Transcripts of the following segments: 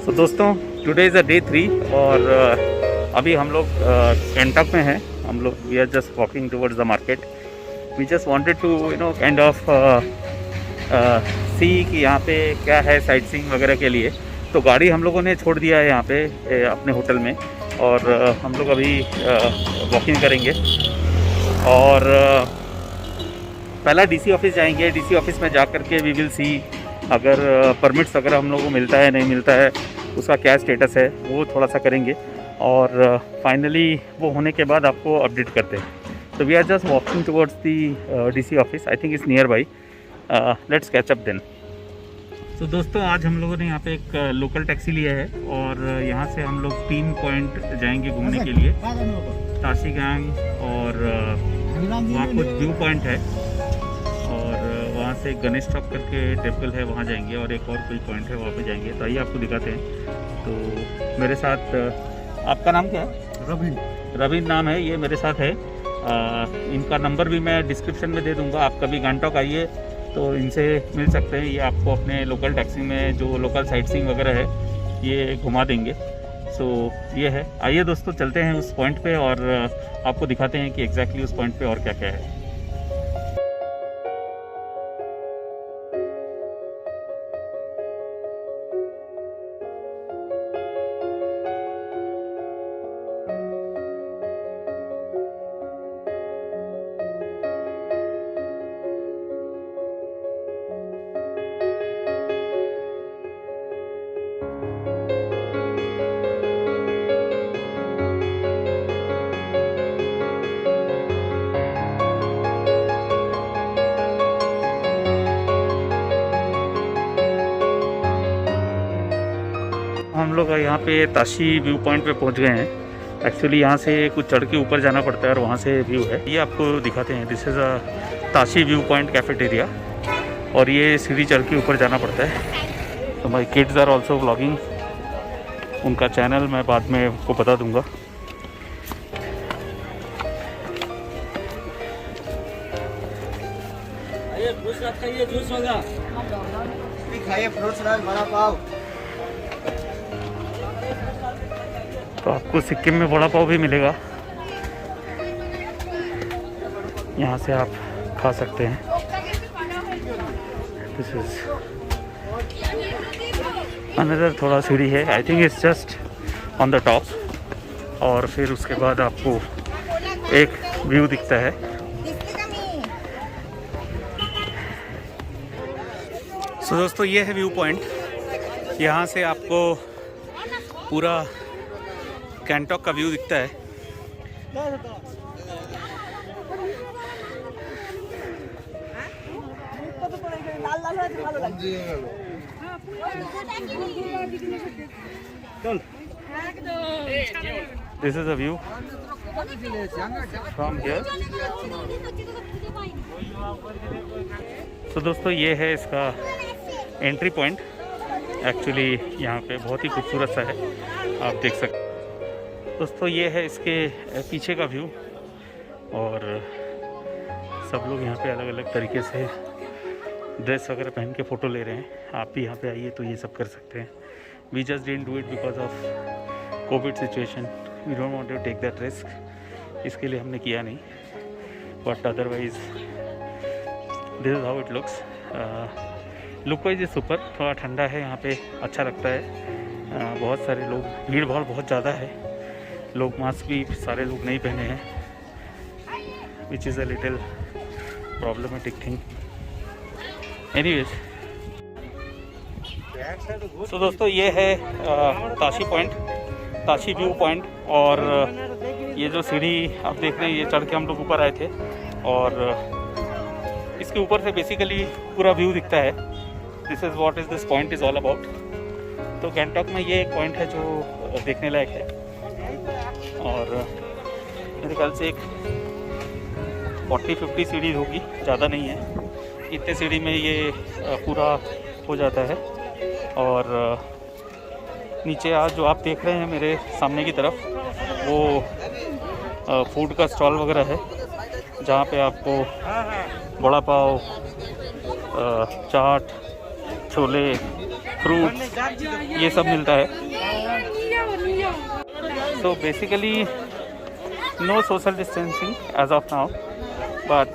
तो दोस्तों today is a day 3 और अभी हम लोग गंगटोक में हैं। हम लोग we are just walking towards the market. We just wanted to kind of see कि यहाँ पे क्या है साइट सीइंग वगैरह के लिए। तो गाड़ी हम लोगों ने छोड़ दिया है यहाँ पे अपने होटल में और हम लोग अभी वॉकिंग करेंगे और पहला डीसी ऑफिस जाएंगे। डीसी ऑफिस में जा कर के वी विल सी अगर परमिट्स वगैरह हम लोगों को मिलता है नहीं मिलता है, उसका क्या स्टेटस है वो थोड़ा सा करेंगे और फाइनली वो होने के बाद आपको अपडेट करते हैं। तो we are just walking towards the DC office. I think is nearby. Let's catch up then. तो दोस्तों आज हम लोगों ने यहाँ पे एक लोकल टैक्सी लिया है और यहाँ से हम लोग 3 पॉइंट जाएंगे घूमने के लिए, ताशी गैंग और वहाँ कुछ व्यू पॉइंट है और वहाँ से गणेश चौक करके टेम्पल है वहाँ जाएंगे और एक और कोई पॉइंट है वहाँ पे जाएंगे। तो आइए आपको दिखाते हैं। तो मेरे साथ आपका नाम क्या है? रवीन नाम है, ये मेरे साथ है। इनका नंबर भी मैं डिस्क्रिप्शन में दे दूँगा। आप कभी गंगटोक आइए तो इनसे मिल सकते हैं। ये आपको अपने लोकल टैक्सी में जो लोकल साइट सीइंग वगैरह है ये घुमा देंगे। सो ये है। आइए दोस्तों चलते हैं उस पॉइंट पे और आपको दिखाते हैं कि एग्जैक्टली उस पॉइंट पे और क्या क्या है। हम लोग यहाँ पे ताशी व्यू पॉइंट पे पहुँच गए हैं। एक्चुअली यहाँ से कुछ चढ़ के ऊपर जाना पड़ता है और वहाँ से व्यू है। ये आपको दिखाते हैं। This is a Tashi view point cafeteria और ये सीढ़ी चढ़ के ऊपर जाना पड़ता है। तो my kids are also vlogging. उनका चैनल मैं बाद में आपको बता दूँगा। जूस होगा, खाइए फ्रूट्स बड़ा पाव। तो आपको सिक्किम में वड़ा पाव भी मिलेगा, यहाँ से आप खा सकते हैं। दिस इज अनदर थोड़ा सीढ़ी है। I think it's just on the top और फिर उसके बाद आपको एक व्यू दिखता है। सो दोस्तों ये है व्यू पॉइंट। यहाँ से आपको पूरा गंगटोक का व्यू दिखता है। This is a view from here. तो दोस्तों ये है इसका एंट्री पॉइंट। एक्चुअली यहाँ पे बहुत ही खूबसूरत सा है, आप देख सकते हैं। दोस्तों ये है इसके पीछे का व्यू और सब लोग यहाँ पे अलग अलग तरीके से ड्रेस वगैरह पहन के फ़ोटो ले रहे हैं। आप भी यहाँ पे आइए तो ये सब कर सकते हैं। We just didn't do it because of covid situation. We don't want to take that risk. इसके लिए हमने किया नहीं, but otherwise this is how it looks. Look wise is super. थोड़ा ठंडा है यहाँ पे, अच्छा लगता है। बहुत सारे लोग, भीड़ भाड़ बहुत ज़्यादा है। लोग मास्क भी सारे लोग नहीं पहने हैं, विच is a little problematic thing. Anyways, तो दोस्तों ये है Tashi point, Tashi view point. और ये जो सीढ़ी आप देख रहे हैं ये चढ़ के हम लोग ऊपर आए थे और इसके ऊपर से बेसिकली पूरा व्यू दिखता है। This is what is this point is all about. तो गंगटोक में ये एक पॉइंट है जो देखने लायक है और मेरे ख्याल से एक 40-50 सीढ़ी होगी, ज़्यादा नहीं है। इतने सीढ़ी में ये पूरा हो जाता है। और नीचे आज जो आप देख रहे हैं मेरे सामने की तरफ, वो फूड का स्टॉल वगैरह है जहाँ पे आपको वड़ा पाव, चाट, छोले, फ्रूट्स, ये सब मिलता है। So basically no social distancing as of now, but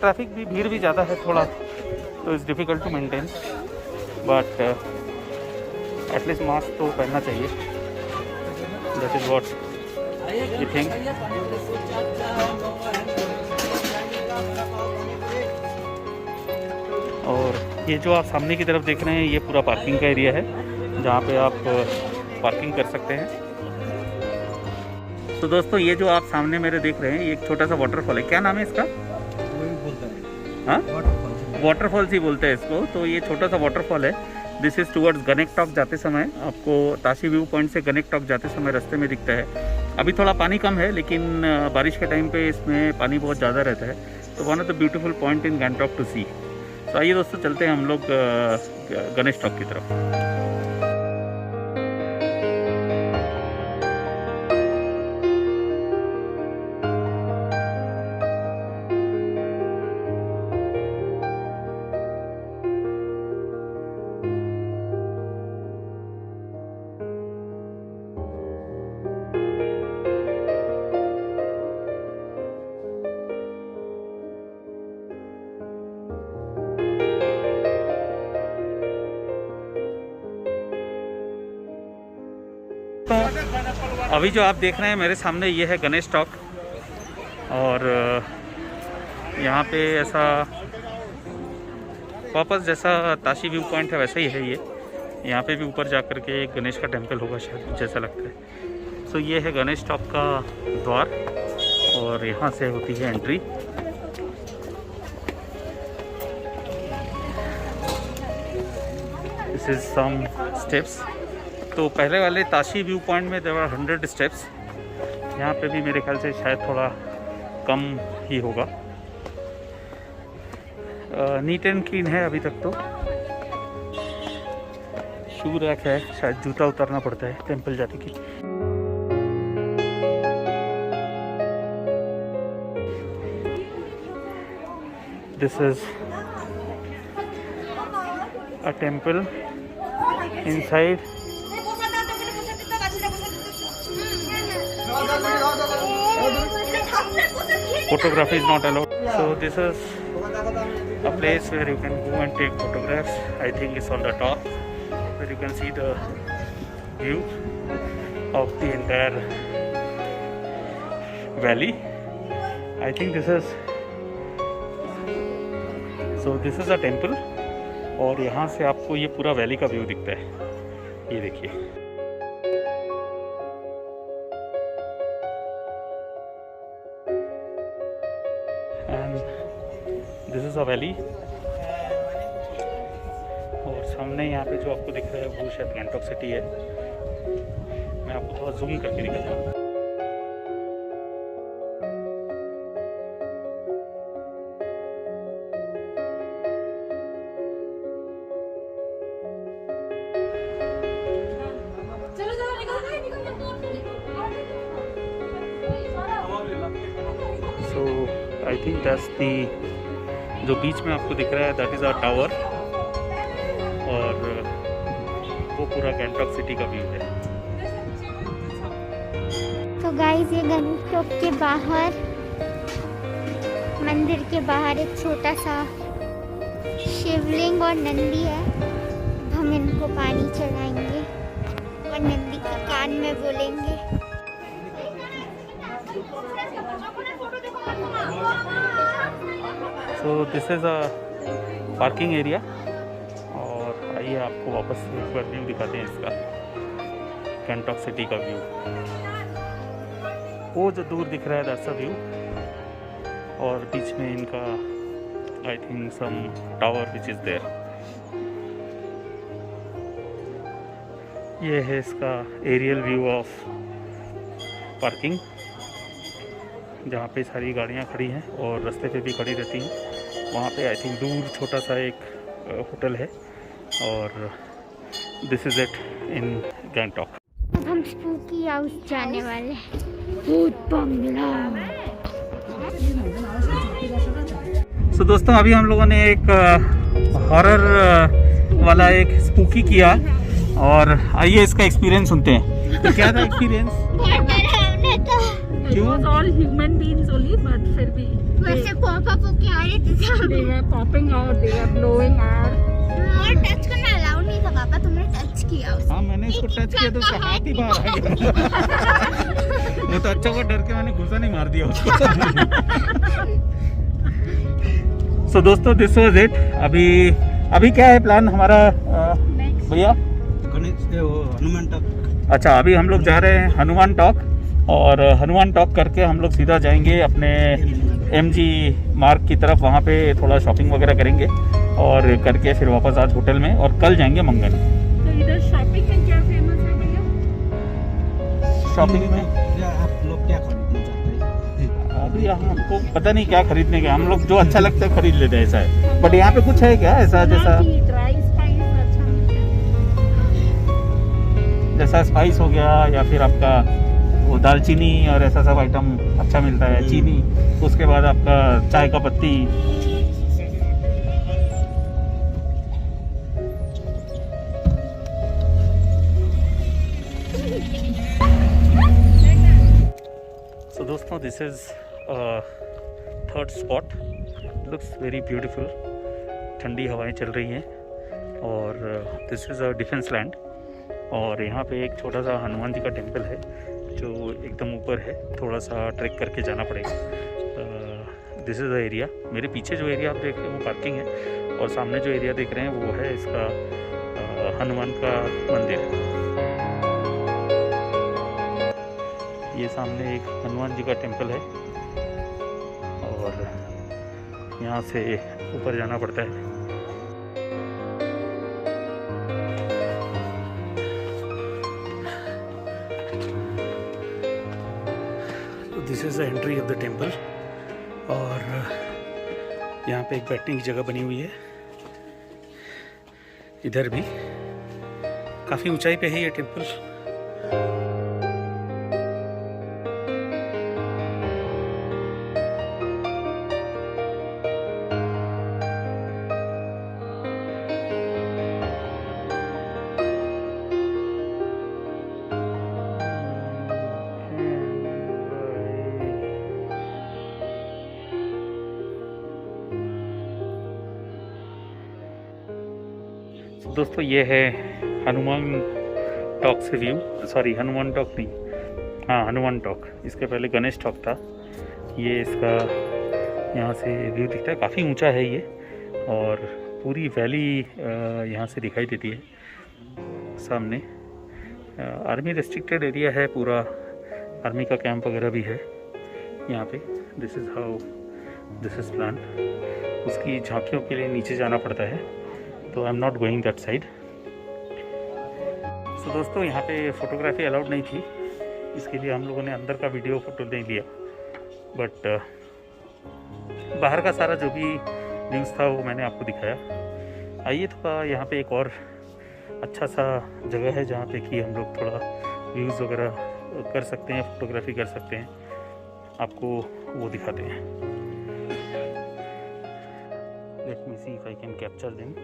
traffic भी, भीड़ भी ज़्यादा है थोड़ा, तो it's difficult to maintain, but at least mask तो पहनना चाहिए। That is what you think. और ये जो आप सामने की तरफ देख रहे हैं, ये पूरा पार्किंग का एरिया है जहाँ पे आप पार्किंग कर सकते हैं। तो दोस्तों, ये जो आप सामने मेरे देख रहे हैं, ये एक छोटा सा वाटरफॉल है। क्या नाम है इसका? हाँ, वाटरफॉल्स ही बोलते हैं इसको। तो ये छोटा सा वाटरफॉल है। दिस इज़ टूवर्ड्स गनेकटॉक जाते समय, आपको ताशी व्यू पॉइंट से गनेकटॉक जाते समय रास्ते में दिखता है। अभी थोड़ा पानी कम है, लेकिन बारिश के टाइम पे इसमें पानी बहुत ज़्यादा रहता है। तो one of the beautiful point in Gangtok to see. तो आइए दोस्तों, चलते हैं हम लोग गणेश टॉक की तरफ। तो अभी जो आप देख रहे हैं मेरे सामने, ये है गणेश टॉक। और यहाँ पे ऐसा वापस जैसा ताशी व्यू पॉइंट है वैसा ही है ये। यहाँ पे भी ऊपर जा कर के एक गणेश का टेम्पल होगा शायद, जैसा लगता है। सो ये है गणेश टॉक का द्वार, और यहाँ से होती है entry. This is some steps. तो पहले वाले ताशी व्यू पॉइंट में देयर वर 100 स्टेप्स। यहाँ पे भी मेरे ख्याल से शायद थोड़ा कम ही होगा। नीट एंड क्लीन है अभी तक तो। शू रैक है, शायद जूता उतारना पड़ता है टेंपल जाने की। This is a temple inside. Photography is not allowed. So this is a place where you can go and take photographs. I think it's on the top, where you can see the view of the entire valley. I think this is a temple, और यहाँ से आपको ये पूरा valley का view दिखता है। ये देखिए। दिस इज़ अ वैली, और सामने यहाँ पे जो आपको दिख रहा है वो शायद गैंगटॉक सिटी है। मैं आपको थोड़ा जूम करके दिखाता हूँ। सो आई थिंक दैट्स दी, जो बीच में आपको दिख रहा है दैट इज़ अ टावर, और वो पूरा गैंगटॉक सिटी का व्यू है। तो गाइस, ये गणेश टॉक के बाहर, मंदिर के बाहर एक छोटा सा शिवलिंग और नंदी है। हम इनको पानी चढ़ाएंगे और नंदी के कान में बोलेंगे। So this is a parking area, और आइए आपको वापस एक बार व्यू दिखाते हैं इसका, गैंगटॉक सिटी का व्यू। वो जो दूर दिख रहा है दैट्स अ व्यू, और बीच में इनका I think some tower which is there. ये है इसका एरियल व्यू ऑफ पार्किंग, जहाँ पे सारी गाड़ियाँ खड़ी हैं और रास्ते पे भी खड़ी रहती हैं। वहाँ पे आई थिंक दूर छोटा सा एक होटल है, और this is it in Gangtok. अब हम स्पूकी हाउस जाने वाले हैं, भूत बंगला। सो दोस्तों, अभी हम लोगों ने एक हॉरर वाला एक स्पूकी किया, और आइए इसका एक्सपीरियंस सुनते हैं। तो क्या था एक्सपीरियंस? बहुत डरा हमने तो। क्यों? It was all human beings only, but फिर भी वैसे पॉप अप होके आ रहे थे सब। they were popping out, they were blowing out. और टच करना अलाउड नहीं था पापा, तुमने टच किया उसको। हाँ, मैंने इसको टच किया तो उसका हाथ ही बाहर आ गया। मैं तो अच्छा हुआ डर के मैंने घुसा नहीं मार दिया उसको। सो दोस्तों, दिस वाज इट। अभी क्या है प्लान हमारा भैया? हनुमान टॉक। अच्छा, अभी हम लोग जा रहे हैं हनुमान टॉक, और हनुमान टॉक करके हम लोग सीधा जाएंगे अपने MG मार्ग की तरफ। वहाँ पे थोड़ा शॉपिंग वगैरह करेंगे और करके फिर वापस आज होटल में, और कल जाएंगे मंगल। तो इधर शॉपिंग में क्या फेमस है भैया? शॉपिंग में आप लोग क्या खरीदना चाहते हैं? अभी हमको पता नहीं क्या खरीदने के, हम लोग जो अच्छा लगता है खरीद लेते हैं, ऐसा है। बट यहाँ पे कुछ है क्या ऐसा जैसा ड्राई स्पाइस अच्छा मिलता है। जैसा स्पाइस हो गया, या फिर आपका वो दालचीनी और ऐसा सब आइटम अच्छा मिलता है, चीनी, उसके बाद आपका चाय का पत्ती। सो दोस्तों, this is third spot, looks very beautiful. ठंडी हवाएं चल रही हैं, और this is a defence land. और यहाँ पे एक छोटा सा हनुमान जी का टेम्पल है जो एकदम ऊपर है, थोड़ा सा ट्रैक करके जाना पड़ेगा। This is the area. मेरे पीछे जो एरिया आप देख रहे हैं वो पार्किंग है, और सामने जो एरिया देख रहे हैं वो है इसका हनुमान का मंदिर। ये सामने एक हनुमान जी का टेम्पल है, और यहाँ से ऊपर जाना पड़ता है। This is the entry of the temple, और यहाँ पे एक बैठने की जगह बनी हुई है। इधर भी काफ़ी ऊंचाई पे है ये टेम्पल। दोस्तों, ये है हनुमान टॉक से व्यू। सॉरी, हनुमान टॉक नहीं, हाँ हनुमान टॉक। इसके पहले गणेश टॉक था। ये इसका यहाँ से व्यू दिखता है, काफ़ी ऊंचा है ये, और पूरी वैली यहाँ से दिखाई देती है सामने। आर्मी रेस्ट्रिक्टेड एरिया है पूरा, आर्मी का कैंप वगैरह भी है यहाँ पे। This is how this is plan. उसकी झांकियों के लिए नीचे जाना पड़ता है, तो I am not going that side. So दोस्तों, यहाँ पे फ़ोटोग्राफी अलाउड नहीं थी, इसके लिए हम लोगों ने अंदर का वीडियो फ़ोटो नहीं लिया, बट बाहर का सारा जो भी व्यूज़ था वो मैंने आपको दिखाया। आइए थोड़ा यहाँ पे एक और अच्छा सा जगह है जहाँ पे कि हम लोग थोड़ा व्यूज़ वगैरह कर सकते हैं, फ़ोटोग्राफी कर सकते हैं, आपको वो दिखाते हैं। Let me see if I can capture them.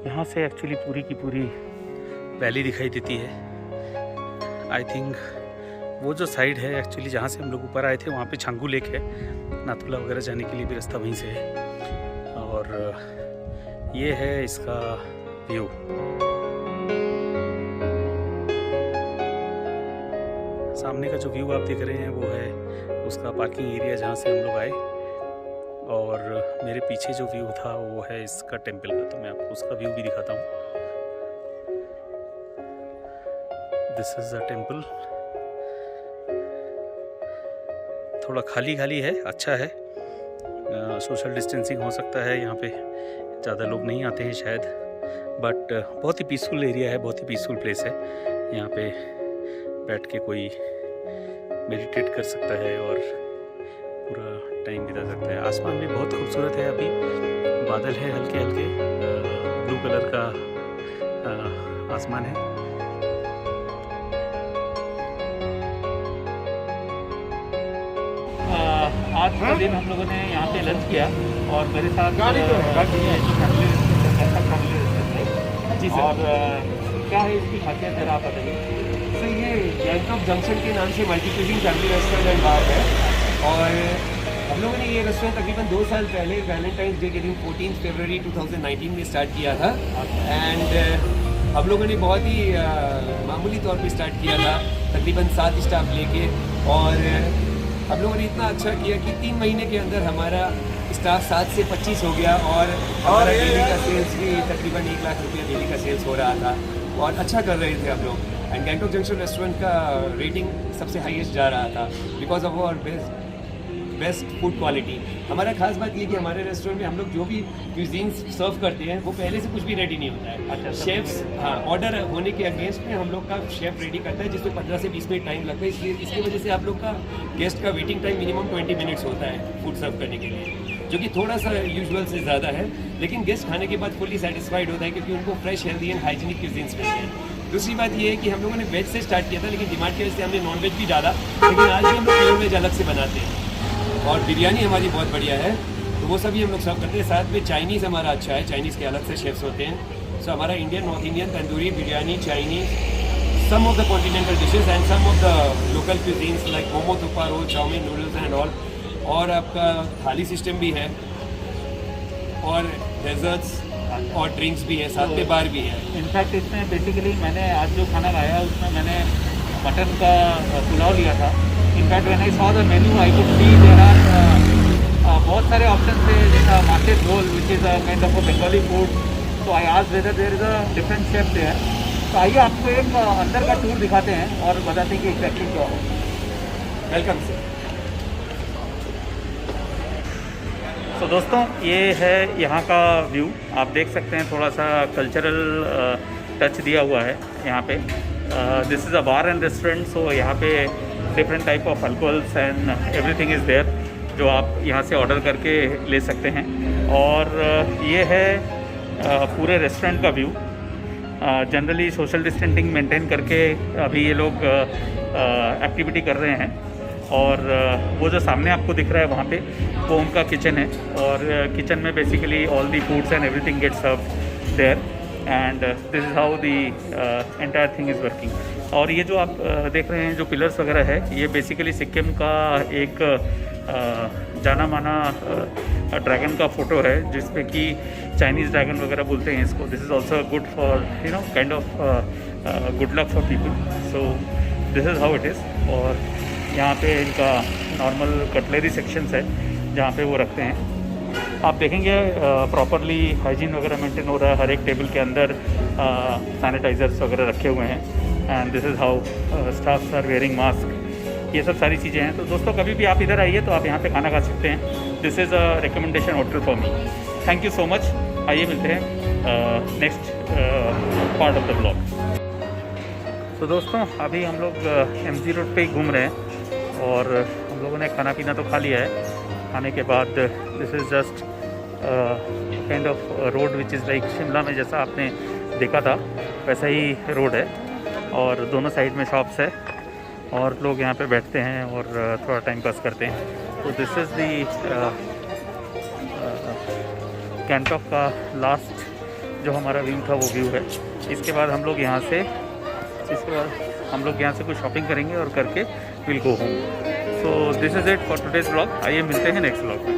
यहाँ से एक्चुअली पूरी की पूरी वैली दिखाई देती है। आई थिंक वो जो साइड है एक्चुअली जहाँ से हम लोग ऊपर आए थे वहाँ पे छांगू लेक है, नाथुला वगैरह जाने के लिए भी रास्ता वहीं से है। और ये है इसका व्यू। सामने का जो व्यू आप देख रहे हैं वो है उसका पार्किंग एरिया जहाँ से हम लोग आए, और मेरे पीछे जो व्यू था वो है इसका टेम्पल का। तो मैं आपको उसका व्यू भी दिखाता हूँ। This is the temple. थोड़ा खाली खाली है, अच्छा है। सोशल डिस्टेंसिंग हो सकता है, यहाँ पे ज़्यादा लोग नहीं आते हैं शायद, बट बहुत ही पीसफुल एरिया है, बहुत ही पीसफुल प्लेस है। यहाँ पे बैठ के कोई मेडिटेट कर सकता है और पूरा टाइम बिता सकते हैं। आसमान भी बहुत खूबसूरत है, अभी बादल है हल्के हल्के, ब्लू कलर का आसमान है। आज का दिन हम लोगों ने यहाँ पे लंच किया और मेरे साथ जी सर। और क्या है इसकी खासियत जरा आप बताइए। सर ये गैंगटॉक जंक्शन के नाम से multi cuisine family restaurant and bar है और हम लोगों ने ये रेस्टोरेंट तकरीबन 2 साल पहले वैलेंटाइंस डे के दिन 14 फरवरी 2019 में स्टार्ट किया था एंड हम लोगों ने बहुत ही मामूली तौर पे स्टार्ट किया था, तकरीबन 7 स्टाफ लेके, और हम लोगों ने इतना अच्छा किया कि 3 महीने के अंदर हमारा स्टाफ 7 से 25 हो गया और हमारा डेली का सेल्स भी तकरीबन 1 लाख रुपये डेली का सेल्स हो रहा था और अच्छा कर रहे थे हम लोग। एंड गैंगटॉक जंक्शन रेस्टोरेंट का रेटिंग सबसे हाईएस्ट जा रहा था because of our best food quality. हमारा खास बात ये कि हमारे रेस्टोरेंट में हम लोग जो भी क्यूजीन्स सर्व करते हैं वो पहले से कुछ भी रेडी नहीं होता है। अच्छा, शेफ्स हाँ ऑर्डर होने के अगेंस्ट में हम लोग का शेफ रेडी करता है जिसमें 15 से 20 मिनट टाइम लगता है, इसलिए इसकी वजह से आप लोग का गेस्ट का वेटिंग टाइम मिनिमम 20 मिनट्स होता है फूड सर्व करने के लिए, जो कि थोड़ा सा यूजुअल से ज़्यादा है, लेकिन गेस्ट खाने के बाद फुली सेटिस्फाइड होता है क्योंकि उनको fresh healthy and hygienic cuisines मिलते हैं। दूसरी बात ये है कि हम लोगों ने वेज से स्टार्ट किया था लेकिन डिमांड की वजह से हमने नॉन वेज भी डाला, लेकिन आज भी हम लोग प्योर वेज अलग से बनाते हैं और बिरयानी हमारी बहुत बढ़िया है तो वो सभी हम लोग सर्व करते हैं। साथ में चाइनीज़ हमारा अच्छा है, चाइनीज़ के अलग से शेफ्स होते हैं। सो हमारा Indian, north Indian, tandoori, biryani, Chinese, some of the continental dishes and some of the local cuisines like momo, thukpa, roll, chowmein, noodles and all, और आपका थाली सिस्टम भी है और डेजर्ट्स और ड्रिंक्स भी है, साथ में बार भी है। इनफैक्ट इसमें बेसिकली मैंने आज जो खाना खाया उसमें मैंने मटन का पुलाव लिया था। In fact when I saw the menu I could see there are बहुत सारे ऑप्शन थे, जैसा market roll which is a kind of a Bengali food. तो I asked whether there is a different chef there. तो आइए आपको एक अंदर का टूर दिखाते हैं और बताते हैं कि एग्जैक्टली क्या हो। Welcome sir. तो दोस्तों ये है यहाँ का व्यू, आप देख सकते हैं थोड़ा सा कल्चरल टच दिया हुआ है यहाँ पे। This is a bar and restaurant, so यहाँ पे different type of alcohols and everything is there जो आप यहाँ से ऑर्डर करके ले सकते हैं। और ये है पूरे रेस्टोरेंट का view. Generally social distancing maintain करके अभी ये लोग एक्टिविटी कर रहे हैं और वो जो सामने आपको दिख रहा है वहाँ पे वो उनका किचन है और किचन में basically all the foods and everything get serve there and this is how the entire thing is working. और ये जो आप देख रहे हैं जो पिलर्स वगैरह है ये बेसिकली सिक्किम का एक जाना माना ड्रैगन का फ़ोटो है जिसपे कि चाइनीज़ ड्रैगन वगैरह बोलते हैं इसको। This is also good for you know kind of good luck for people. So this is how it is. और यहाँ पे इनका नॉर्मल कटलरी सेक्शंस है जहाँ पे वो रखते हैं। आप देखेंगे प्रॉपरली हाइजीन वगैरह मेंटेन हो रहा है, हर एक टेबल के अंदर सैनिटाइज़र्स वगैरह रखे हुए हैं and this is how staffs are wearing mask, ये सब सारी चीज़ें हैं। तो दोस्तों कभी भी आप इधर आइए तो आप यहाँ पे खाना खा सकते हैं। This is a recommendation hotel for me. Thank you so much. आइए मिलते हैं next part of the blog. तो दोस्तों अभी हम लोग MG रोड पे ही घूम रहे हैं और हम लोगों ने खाना पीना तो खा लिया है। खाने के बाद this is just kind of road which is like Shimla में जैसा आपने देखा था वैसा ही रोड है और दोनों साइड में शॉप्स है और लोग यहाँ पे बैठते हैं और थोड़ा टाइम पास करते हैं। तो दिस इज़ दी गैंगटॉक का लास्ट जो हमारा व्यू था वो व्यू है। इसके बाद हम लोग यहाँ से कुछ शॉपिंग करेंगे और करके will go home. So this is it for today's vlog. आइए मिलते हैं नेक्स्ट व्लॉग में।